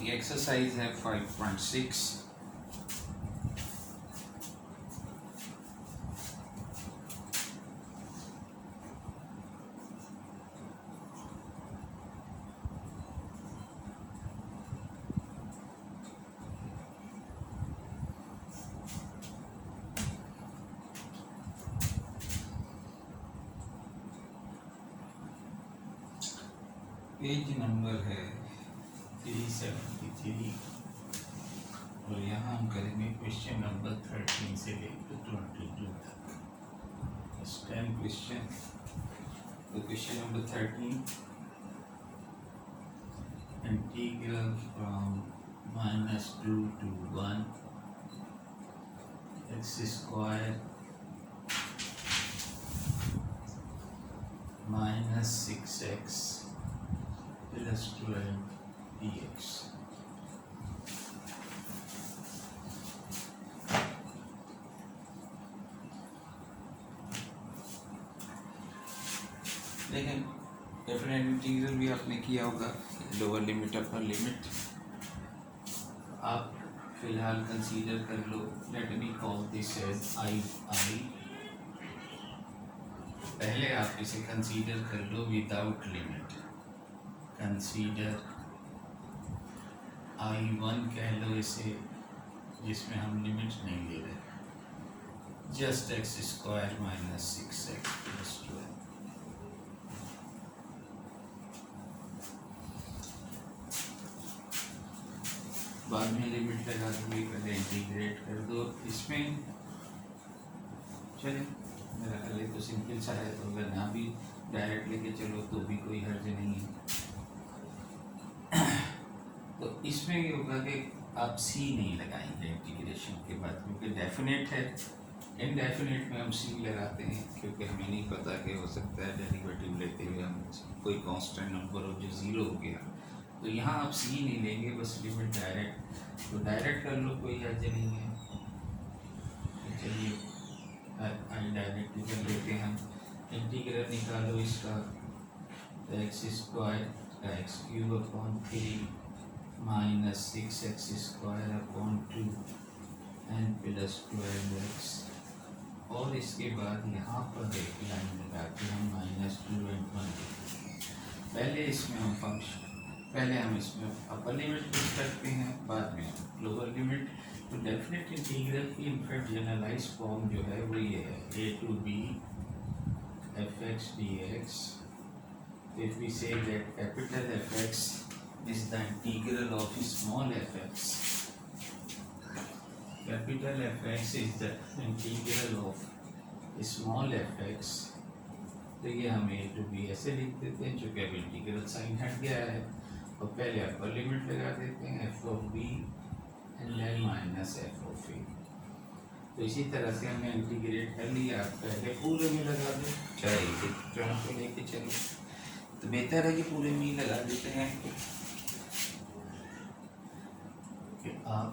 आपकी एक्सरसाइज है 5.6। Page number है 373 और यहाँ हम करेंगे क्वेश्चन नंबर 13 से लेकर 22 तक। 10 क्वेश्चन। तो question number 13, integral from -2 to 1 x square -6x plus 12 dx। लेकिन डेफिनेट इंटीग्रल भी आपने किया होगा, लोअर लिमिट अपर लिमिट। आप फिलहाल कंसीडर कर लो, let me call this as I. पहले आप इसे कंसीडर कर लो विदाउट लिमिट। कंसीडर I1 कह लो इसे, जिसमें हम लिमिट नहीं ले रहे, just x square -6x plus 12। बाद में लिमिट लगा दूँगी, पहले इंटीग्रेट कर दो इसमें। चलिए, मेरा ख्याल तो सिंपल सा है, तो अगर ना भी डायरेक्ट लेके चलो तो भी कोई हर्ज नहीं है। तो इसमें ये होगा कि आप सी नहीं लगाएंगे इंटीग्रेशन के बाद, क्योंकि डेफिनेट है। इनडेफिनेट में हम सी लगाते हैं, क्योंकि हमें नहीं पता कि हो सकता है डेरिवेटिव लेते हुए हम कोई कांस्टेंट नंबर हो जो ज़ीरो हो गया। तो यहाँ आप सी नहीं लेंगे, बस लिमिट डायरेक्ट। तो डायरेक्ट कर लो, कोई हर्ज नहीं है। तो चलिए डायरेक्ट कर लेते हैं हम। इंटीग्रल निकालो इसका, एक्स स्क्वायर का x cube upon 3 -6x square upon 2 n plus 12x। और इसके बाद यहाँ पर एक लाइन लगा के हम -2 and 1। पहले हम इसमें अपर लिमिट पुट करते हैं, बाद में लोअर लिमिट। तो डेफिनेट इंटीग्रल की इनफैक्ट जनरलाइज फॉर्म जो है वो ये है, a to b fx dx। If we say that capital Fx is the integral of small fx, capital Fx is the integral of small fx, तो ये हम a to b ऐसे लिख देते हैं, चूँकि अब इंटीग्रल साइन हट गया है। और पहले अपर लिमिट लगा देते हैं f of b and then minus f of a। तो इसी तरह से हमने इंटीग्रेट कर लिया। आप पहले पूरे में लगा दो, चाहे इक्वेशन को लेके चलो, तो बेहतर है कि पूरे में ही लगा देते हैं। कि आप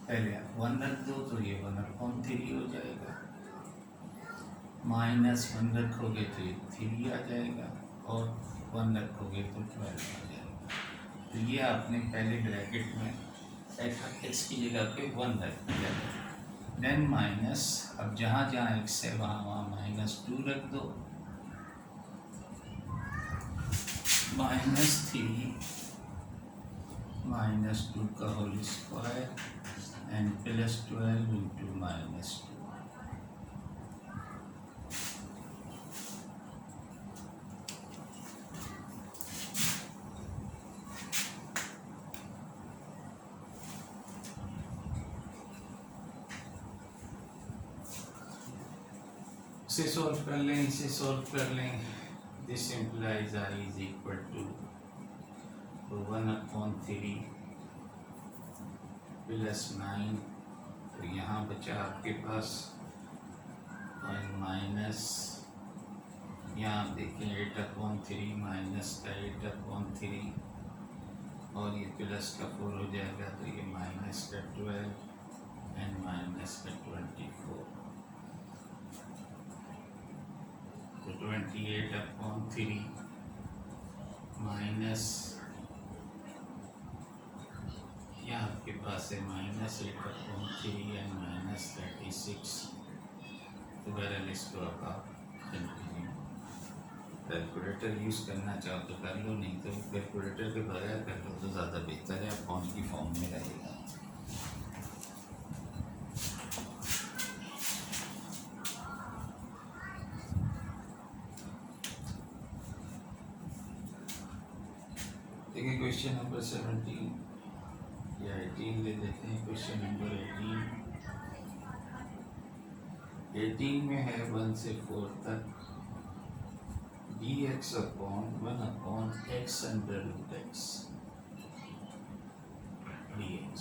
पहले 1 रख दो तो ये 1/3 हो जाएगा, -1 रखोगे तो ये 3 आ जाएगा, और 1 रखोगे तो 12 आ जाएगा। तो ये आपने पहले ब्रैकेट में x की जगह पे 1 रख दिया, देन माइनस, अब जहाँ जहाँ x है वहाँ -2 रख दो, -3 -2 का whole square and plus 12 into -2। इसे सॉल्व कर लें, इसे सॉल्व कर लें। This implies I is equal to 1/3 plus 9। तो यहाँ बचा आपके पास माइनस, यहाँ आप देखें 8/3 माइनस का 8/3 और ये प्लस का 4 हो जाएगा, तो ये माइनस का 12 एंड माइनस का 24। तो 28/3 माइनस पास है -8/3 एंड -36। तो बहरहाल इसको अब आप कंटिन्यू कैलकुलेटर यूज़ करना चाहो तो कर लो, नहीं तो कैलकुलेटर के बगैर कर लो तो ज़्यादा बेहतर है, आप कौन की फॉर्म में रहेगा। देखिए क्वेश्चन नंबर 17 या 18 ले लेते हैं। क्वेश्चन नंबर 18 में है 1 से 4 तक dx/1/x √x dx।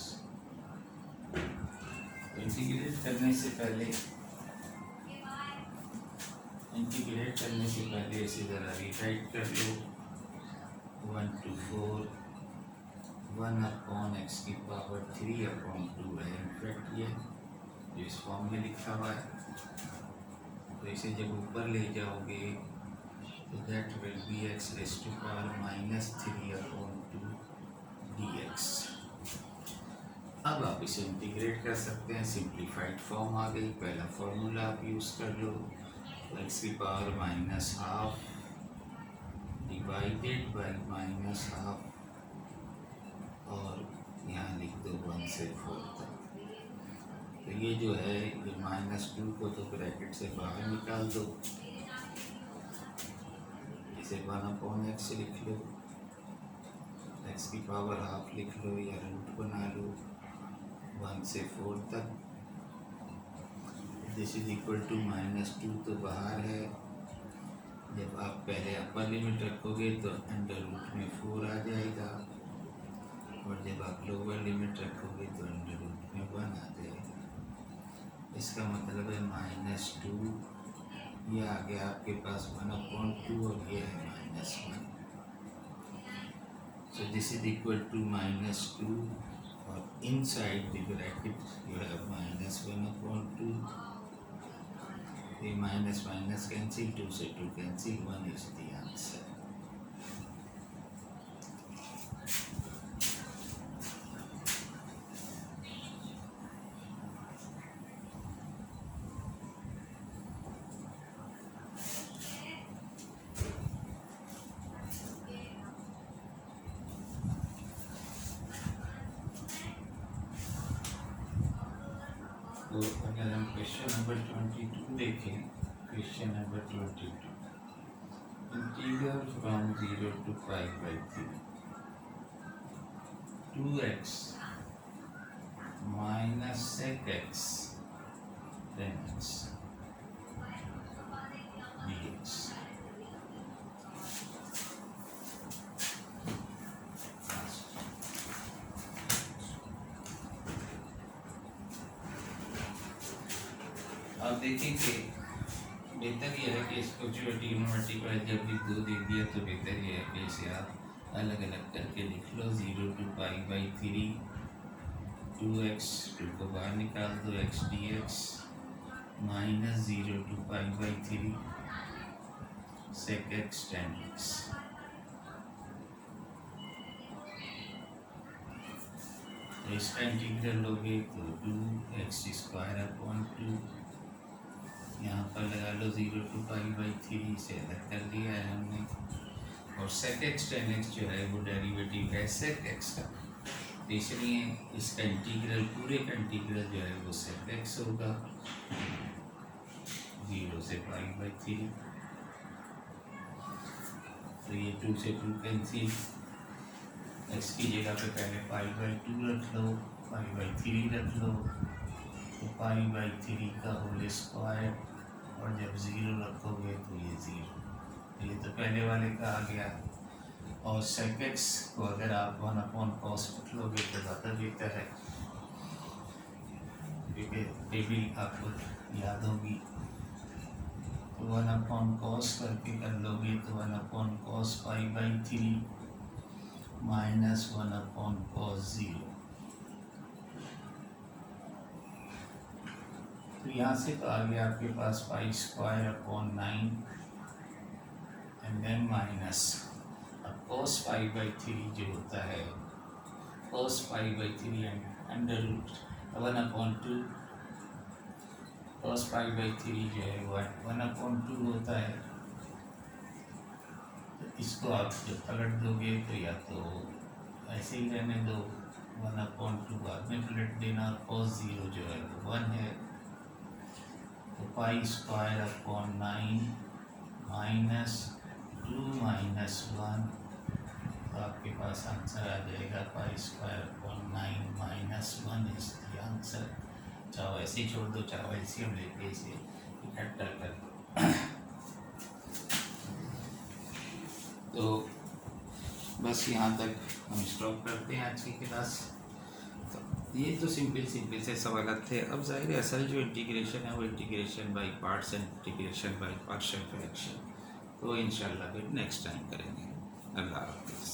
इंटीग्रेट करने से पहले इसे ज़रा रिटाइट कर लो। 1 to 4 1/x⁴ है इनफैक्ट ये जो इस फॉर्म में लिखा हुआ है। तो इसे जब ऊपर ले जाओगे तो that will be x⁻³ dx। अब आप इसे इंटीग्रेट कर सकते हैं, सिंप्लीफाइड फॉर्म आ गई। पहला फॉर्मूला आप यूज़ कर लो, x⁻½ डिवाइडेड बाई -½ और यहाँ लिख दो 1 से 4 तक। तो ये जो है ये -2 को तो ब्रैकेट से बाहर निकाल दो, इसे 1/x लिख लो, x⁻½ लिख लो या रूट बना लो 1 से 4 तक। दिस इज इक्वल टू -2 तो बाहर है। जब आप पहले अपर लिमिट रखोगे तो अंडर रूट में 4 आ जाएगा, और जब आप लोअर लिमिट रखोगे तो अंडर रूट में 1 आ जाएगा। इसका मतलब है -2, ये आ गया आपके पास 1/2 और ये है -1। So this is equal to -2 और inside the bracket you have -1/2। ये माइनस माइनस कैंसिल, 2 से 2 कैंसिल, 1 इज द आंसर। तो अगर हम क्वेश्चन नंबर 22 देखें, question number 22, integral from 0 to π/3 2x minus sec x then x dx। अब देखेंगे, बेहतर यह है कि इसको जो ट्रिग्नोमेट्री जब भी 2 दे दिया तो बेहतर यह है कि इसे आप अलग अलग करके लिख लो। 0 to π/3 2x, 2 को बाहर निकाल दो, x dx -0 to π/3 sec x tan x। तो इसका इंटीग्रल लोगे तो 2x²/2, यहाँ पर लगा लो 0 to π/3 से अलग कर दिया है हमने। और sec x tan x जो है वो डेरिवेटिव है sec x का, तो इसलिए इसका इंटीग्रल, पूरे का इंटीग्रल जो है वो sec x होगा 0 से π/3। तो ये 2 से 2 कैंसिल, x की जगह पे पहले π/2 रख लो, π/3 रख लो, तो π/3 का होल स्क्वायर, और जब 0 रखोगे तो ये 0। ये तो पहले वाले का आ गया। और sec x को अगर आप 1/cos रख लोगे तो ज़्यादा बेहतर है, क्योंकि टेबल आपको याद होगी। तो 1/cos करके कर लोगे तो 1/cos π/3 माइनस 1/cos 0। तो यहाँ से तो आ गया आपके पास π²/9 एंड देन माइनस, अब cos π/3 जो होता है cos π/3 अंडर रूट 1/2 cos π/3 जो है वो 1/2 होता है। तो इसको आप जब पलट दोगे तो या तो ऐसे ही रहने दो, 1/2 बाद में पलट देना, और cos 0 जो है वो 1 है। तो π²/9 -2 - 1, तो आपके पास आंसर आ जाएगा π²/9 -1 इज द आंसर। चाहो ऐसे ही छोड़ दो, चाहो एलसीएम लेके इसे इकट्ठा कर दो। तो बस यहाँ तक हम स्टॉप करते हैं आज की क्लास। तो ये तो सिंपल से सवाल थे। अब ज़ाहिर है असल जो इंटीग्रेशन है वो integration by parts and integration by partial fraction, तो इंशाल्लाह फिर नेक्स्ट टाइम करेंगे। अल्लाह हाफ़िज़।